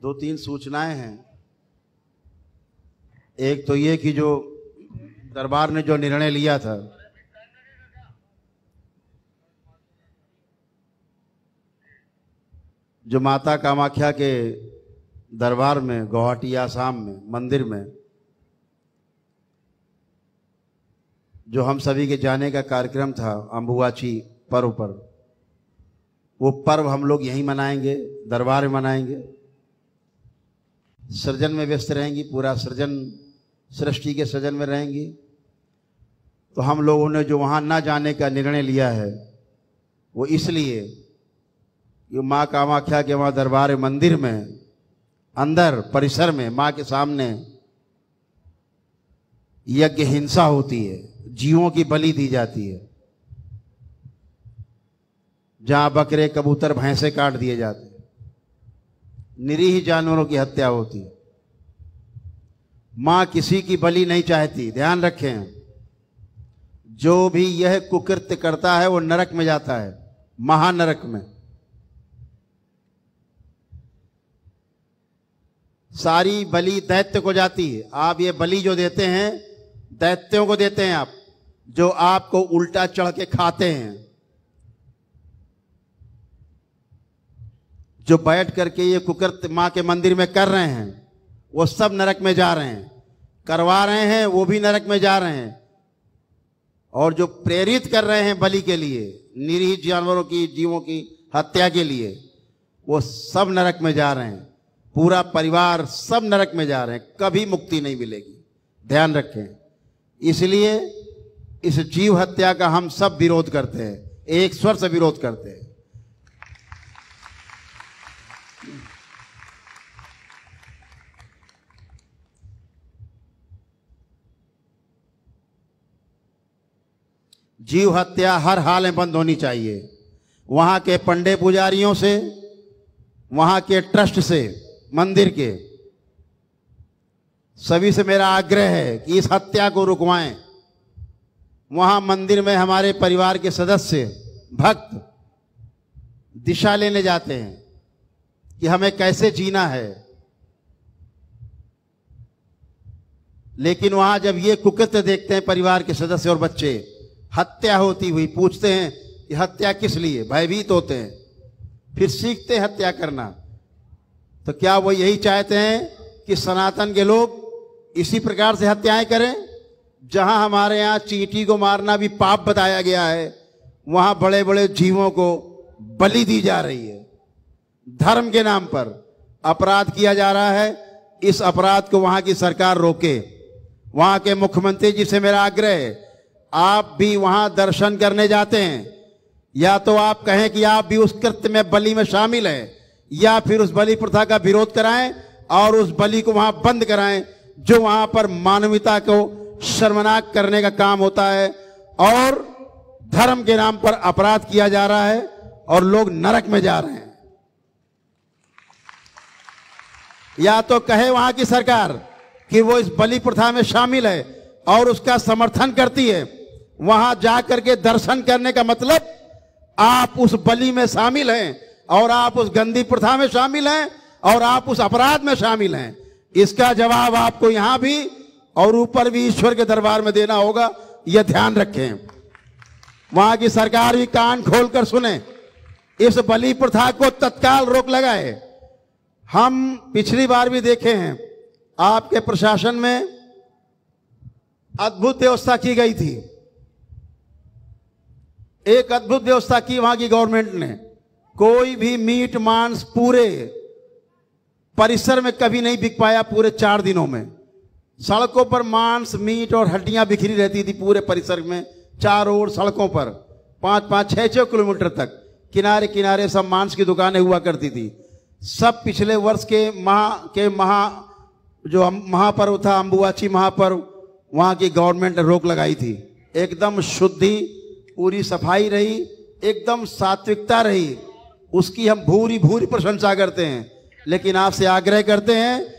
दो तीन सूचनाएं हैं। एक तो ये कि जो दरबार ने जो निर्णय लिया था, जो माता कामाख्या के दरबार में गुवाहाटी आसाम में मंदिर में जो हम सभी के जाने का कार्यक्रम था अंबुबाची पर्व पर, वो पर्व हम लोग यहीं मनाएंगे, दरबार में मनाएंगे। सृजन में व्यस्त रहेंगी, पूरा सृजन सृष्टि के सृजन में रहेंगी। तो हम लोगों ने जो वहाँ ना जाने का निर्णय लिया है वो इसलिए कि माँ कामाख्या के वहाँ दरबार मंदिर में अंदर परिसर में माँ के सामने यज्ञ हिंसा होती है, जीवों की बलि दी जाती है, जहां बकरे कबूतर भैंसे काट दिए जाते हैं, निरीह जानवरों की हत्या होती है। मां किसी की बलि नहीं चाहती। ध्यान रखें, जो भी यह कुकृत्य करता है वो नरक में जाता है, महानरक में। सारी बलि दैत्य को जाती है। आप ये बलि जो देते हैं दैत्यों को देते हैं, आप जो आपको उल्टा चढ़ के खाते हैं, जो बैठ करके ये कुकृत्य मां के मंदिर में कर रहे हैं वो सब नरक में जा रहे हैं, करवा रहे हैं वो भी नरक में जा रहे हैं, और जो प्रेरित कर रहे हैं बलि के लिए, निरीह जानवरों की जीवों की हत्या के लिए, वो सब नरक में जा रहे हैं। पूरा परिवार सब नरक में जा रहे हैं, कभी मुक्ति नहीं मिलेगी। ध्यान रखें। इसलिए इस जीव हत्या का हम सब विरोध करते हैं, एक स्वर से विरोध करते हैं। जीव हत्या हर हाल में बंद होनी चाहिए। वहां के पंडे पुजारियों से, वहां के ट्रस्ट से, मंदिर के सभी से मेरा आग्रह है कि इस हत्या को रुकवाएं। वहां मंदिर में हमारे परिवार के सदस्य भक्त दिशा लेने जाते हैं कि हमें कैसे जीना है, लेकिन वहां जब ये कुकृत्य देखते हैं परिवार के सदस्य और बच्चे, हत्या होती हुई, पूछते हैं कि हत्या किस लिए, भयभीत होते हैं, फिर सीखते हैं हत्या करना। तो क्या वो यही चाहते हैं कि सनातन के लोग इसी प्रकार से हत्याएं करें? जहां हमारे यहाँ चींटी को मारना भी पाप बताया गया है, वहां बड़े बड़े जीवों को बलि दी जा रही है। धर्म के नाम पर अपराध किया जा रहा है। इस अपराध को वहां की सरकार रोके। वहां के मुख्यमंत्री जी से मेरा आग्रह है, आप भी वहां दर्शन करने जाते हैं, या तो आप कहें कि आप भी उस कृत्य में, बलि में शामिल हैं, या फिर उस बलि प्रथा का विरोध कराएं और उस बलि को वहां बंद कराएं, जो वहां पर मानवता को शर्मनाक करने का काम होता है और धर्म के नाम पर अपराध किया जा रहा है और लोग नरक में जा रहे हैं। या तो कहे वहां की सरकार कि वो इस बलि प्रथा में शामिल है और उसका समर्थन करती है। वहां जाकर के दर्शन करने का मतलब आप उस बलि में शामिल हैं और आप उस गंदी प्रथा में शामिल हैं और आप उस अपराध में शामिल हैं। इसका जवाब आपको यहां भी और ऊपर भी ईश्वर के दरबार में देना होगा, यह ध्यान रखें। वहां की सरकार भी कान खोलकर सुने, इस बलि प्रथा को तत्काल रोक लगाए। हम पिछली बार भी देखे हैं, आपके प्रशासन में अद्भुत व्यवस्था की गई थी। एक अद्भुत व्यवस्था की वहां की गवर्नमेंट ने। कोई भी मीट मांस पूरे परिसर में कभी नहीं बिक पाया। पूरे 4 दिनों में सड़कों पर मांस, मीट और हड्डियां बिखरी रहती थी पूरे परिसर में, चारों ओर सड़कों पर 5-5, 6-6 किलोमीटर तक किनारे किनारे सब मांस की दुकानें हुआ करती थी। सब पिछले वर्ष के जो महापर्व था, अंबुबाची महापर्व, वहां की गवर्नमेंट ने रोक लगाई थी। एकदम शुद्धि, पूरी सफाई रही, एकदम सात्विकता रही। उसकी हम भूरी भूरी प्रशंसा करते हैं, लेकिन आपसे आग्रह करते हैं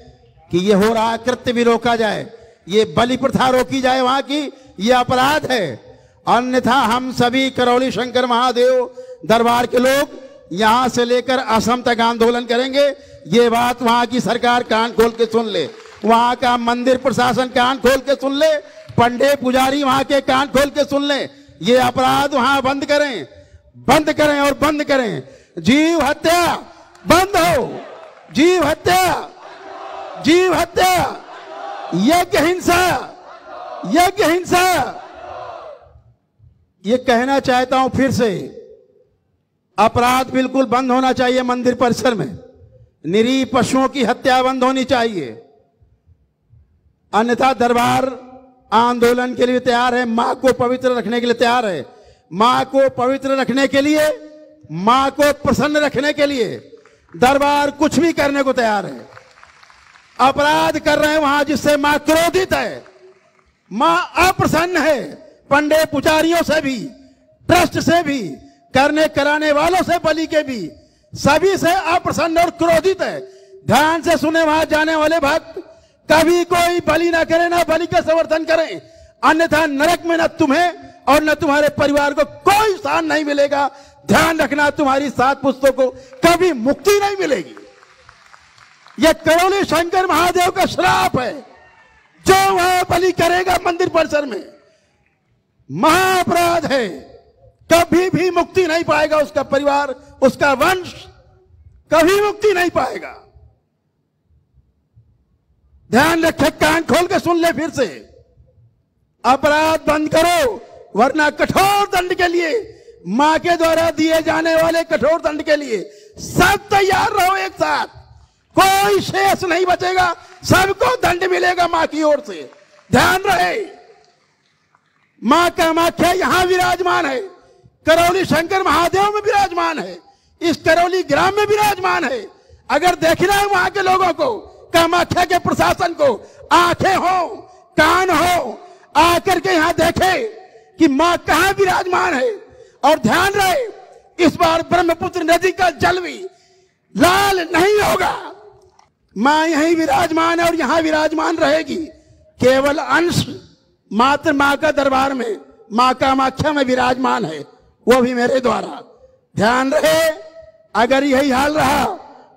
कि ये हो रहा कृत्य भी रोका जाए, ये बलि प्रथा रोकी जाए वहां की, ये अपराध है। अन्यथा हम सभी करौली शंकर महादेव दरबार के लोग यहां से लेकर असम तक आंदोलन करेंगे। ये बात वहां की सरकार कान खोल के सुन ले, वहां का मंदिर प्रशासन कान खोल के सुन ले, पंडित पुजारी वहां के कान खोल के सुन ले। ये अपराध वहां बंद करें, बंद करें और बंद करें। जीव हत्या बंद हो, जीव हत्या, जीव हत्या, यज्ञ हिंसा, यज्ञ हिंसा। ये कहना चाहता हूं फिर से, अपराध बिल्कुल बंद होना चाहिए मंदिर परिसर में। निरीह पशुओं की हत्या बंद होनी चाहिए, अन्यथा दरबार आंदोलन के लिए तैयार है, मां को पवित्र रखने के लिए तैयार है। मां को पवित्र रखने के लिए, मां को प्रसन्न रखने के लिए दरबार कुछ भी करने को तैयार है। अपराध कर रहे हैं वहां जिससे मां क्रोधित है, मां अप्रसन्न है। पंडित पुजारियों से भी, ट्रस्ट से भी, करने कराने वालों से, बलि के भी, सभी से अप्रसन्न और क्रोधित है। ध्यान से सुने वहां जाने वाले भक्त, कभी कोई बलि ना करे, ना बलि का समर्थन करें, अन्यथा नरक में न तुम्हें और न तुम्हारे परिवार को कोई स्थान नहीं मिलेगा। ध्यान रखना, तुम्हारी 7 पुस्तों को कभी मुक्ति नहीं मिलेगी। यह करौली शंकर महादेव का श्राप है। जो वह बलि करेगा मंदिर परिसर में, महाअपराध है, कभी भी मुक्ति नहीं पाएगा उसका परिवार, उसका वंश कभी मुक्ति नहीं पाएगा। ध्यान रखे, कान खोल के सुन ले फिर से, अपराध बंद करो, वरना कठोर दंड के लिए, मां के द्वारा दिए जाने वाले कठोर दंड के लिए सब तैयार रहो एक साथ। कोई शेष नहीं बचेगा, सबको दंड मिलेगा मां की ओर से। ध्यान रहे, मां कामाख्या यहां विराजमान है, करौली शंकर महादेव में विराजमान है, इस करौली ग्राम में विराजमान है। अगर देखना है वहां के लोगों को, कामाख्या के प्रशासन को, आंखें हो, कान हो, आकर के यहां देखे कि मां कहां विराजमान है। और ध्यान रहे, इस बार ब्रह्मपुत्र नदी का जल भी लाल नहीं होगा। मां यहीं विराजमान है और यहां विराजमान रहेगी। केवल अंश मात्र मां का दरबार में, मां कामाख्या में विराजमान है, वो भी मेरे द्वारा। ध्यान रहे, अगर यही हाल रहा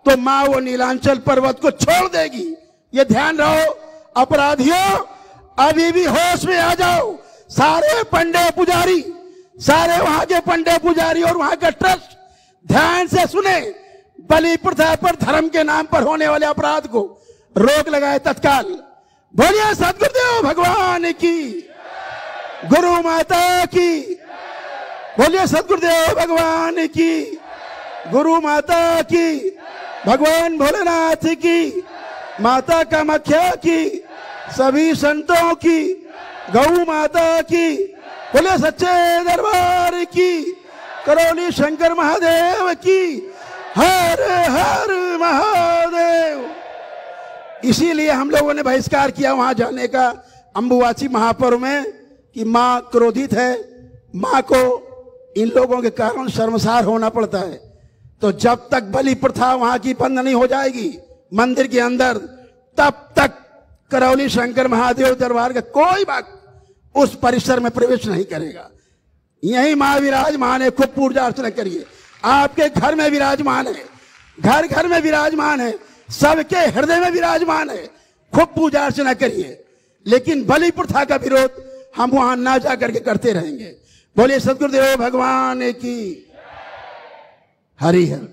तो मां वो नीलांचल पर्वत को छोड़ देगी। ये ध्यान रहो। अपराधियों, अभी भी होश में आ जाओ। सारे पंडित पुजारी, सारे वहां के पंडित पुजारी और वहां का ट्रस्ट ध्यान से सुने। बलि प्रथा पर, धर्म के नाम पर होने वाले अपराध को रोक लगाए तत्काल। बोलिए सद्गुरुदेव भगवान की, गुरु माता की। बोलिए सद्गुरुदेव भगवान की, गुरु माता की, भगवान भोलेनाथ की, माता कामाख्या की, सभी संतों की, गौ माता की। बोले सच्चे दरबार की, करौली शंकर महादेव की। हर हर महादेव। इसीलिए हम लोगों ने बहिष्कार किया वहां जाने का अंबुवाची महापर्व में कि मां क्रोधित है, मां को इन लोगों के कारण शर्मसार होना पड़ता है। तो जब तक बलि प्रथा वहां की बंद नहीं हो जाएगी मंदिर के अंदर, तब तक करौली शंकर महादेव दरबार का कोई भक्त उस परिसर में प्रवेश नहीं करेगा। यही मां विराजमान है, खूब पूजा अर्चना करिए। आपके घर में विराजमान है, घर घर में विराजमान है, सबके हृदय में विराजमान है, खूब पूजा अर्चना करिए। लेकिन बलि प्रथा का विरोध हम वहां ना जाकर के करते रहेंगे। बोलिए सद्गुरुदेव भगवान की। हरि हर।